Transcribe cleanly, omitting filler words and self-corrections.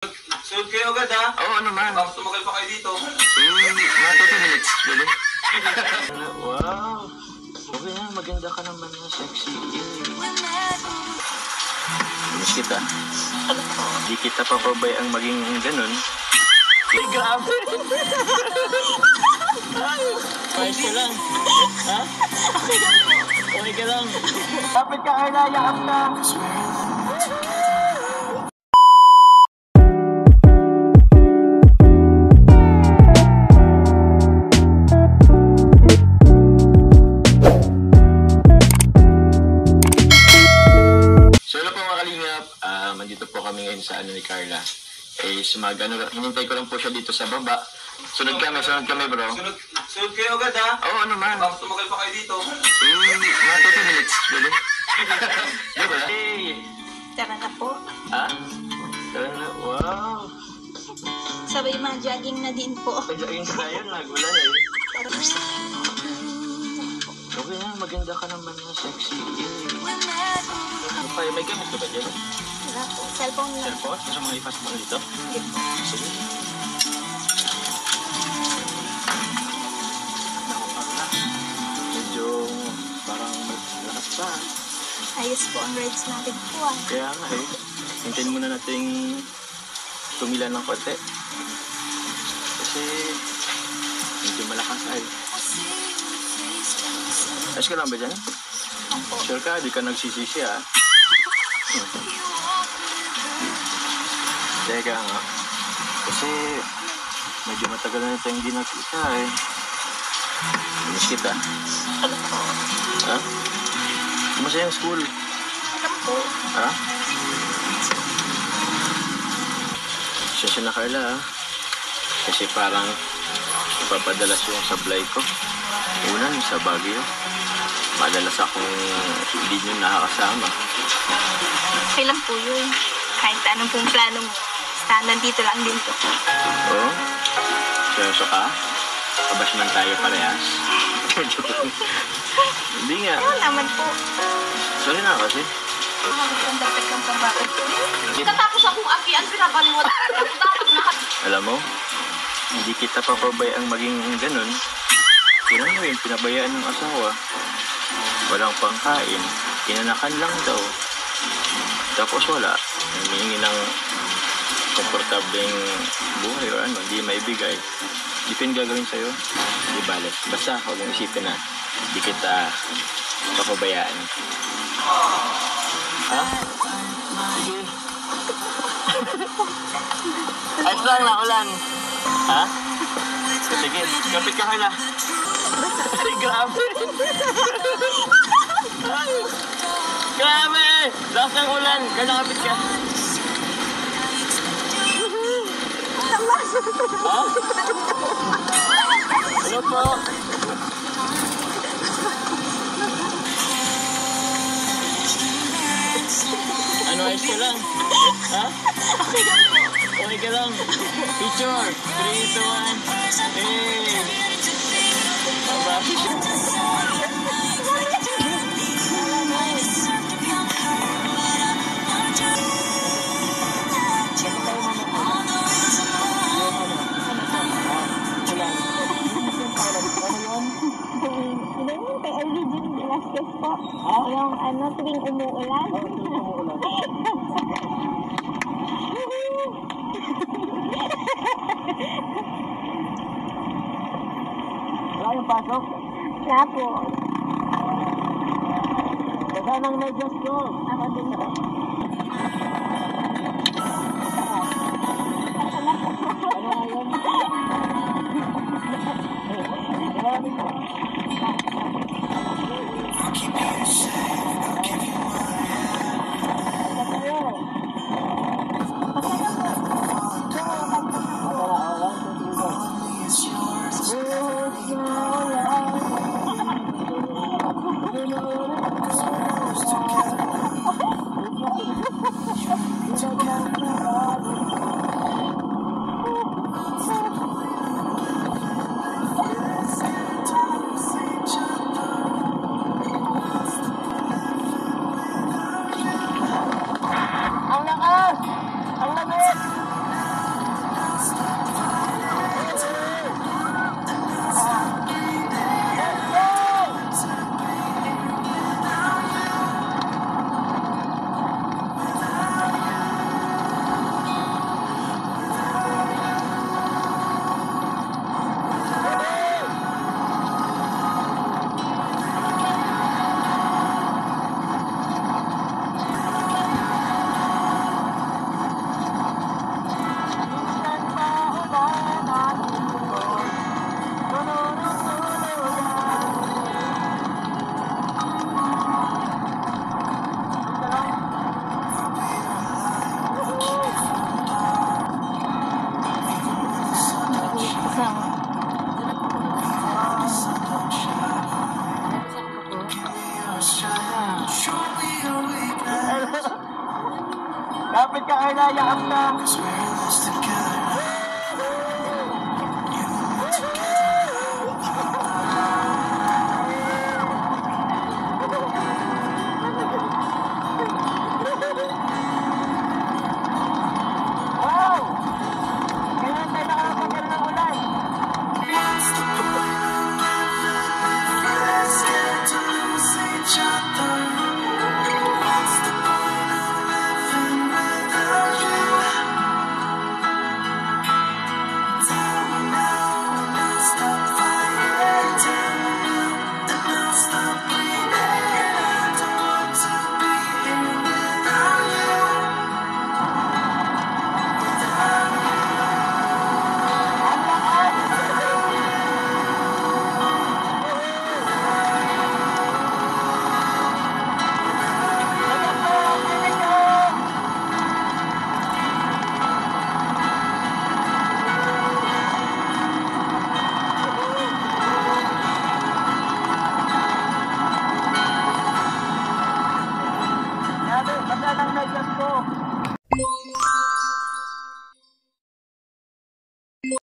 Sunod kayo agad ha? Oo naman. Baka tumagal pa kayo dito. Mga 30 minutes, pwede. Wow. Okay na, maganda ka naman na sexy. Miss kita. Di kita papabayang maging ganun. Ay, grabe. Ayos ka lang. Ha? Okay ka lang. Kapit ka, Carla. Yakap ka. Nandito po kami ngayon sa ni Carla. Hinintay ko lang po siya dito sa baba. Sunod kami bro. Sunod kayo agad ha? Oo naman. Baka tumagal pa kayo dito. Mga 30 minutes, pwede. Diba? Hey! Tara na po. Ha? Tara na, wow! Sabay mga jogging na din po. Jogging ka yun, nagula eh. Tara. Okay na, maganda ka naman na sexy. May gamit ka ba dyan? Wala po. Cellphone lang. Cellphone? Gusto mga ipasok mo dito? Hindi po. Sige. Medyo parang malakas pa. Ayos po ang rides natin po ah. Kaya nga eh. Hintayin muna nating tumila ng konti. Kasi medyo malakas ay. Ayos ka lang ba dyan? Opo. Sure ka, di ka nagsisisi ah. Teka nga. Kasi medyo matagal na tayong hindi nakita eh. Miss kita. Alam po. Ha? Kumusta yung school? Alam po. Ha? Siyasya na Carla ha? Kasi parang ipapadalas yung sablay ko. Una sa Baguio. Madalas akong hindi nyo nakakasama. Okay lang po yun. Kahit anong pong plano mo. Basta nandito lang din po. Oo? Seryoso ka? Kabash man tayo parehas. Hindi nga. Ano naman po. Sorry na kasi. Ang dapat kang pabakit. Katapos akong apian, pinabaliwat. Dapat Alam mo, hindi kita papabayang maging ganun. Yun mo yung pinabayaan ng asawa. Walang pangkain. Inanakan lang daw. Tapos wala. Humihingi ng komportableng buhay o ano, hindi maibigay. Di pa yung gagawin sa'yo, di bales. Basta, huwag mong isipin na di kita papabayaan. Ha? Sige. Ayos lang na, ulan. Ha? Sige, kapit ka Carla. Ay, grabe. Ay, grabe. Lakas ng ulan. Carla, kapit ka. Ha? Ano po? Ano, ayos ka lang? Ha? Okay ka lang. Picture. 3, 2, 1. Hey! Bye-bye. Yung ano, tuwing umuulan. Wala yung pasok? Wala po. Baka nang medyas ko. Ako din po. Thank you. po.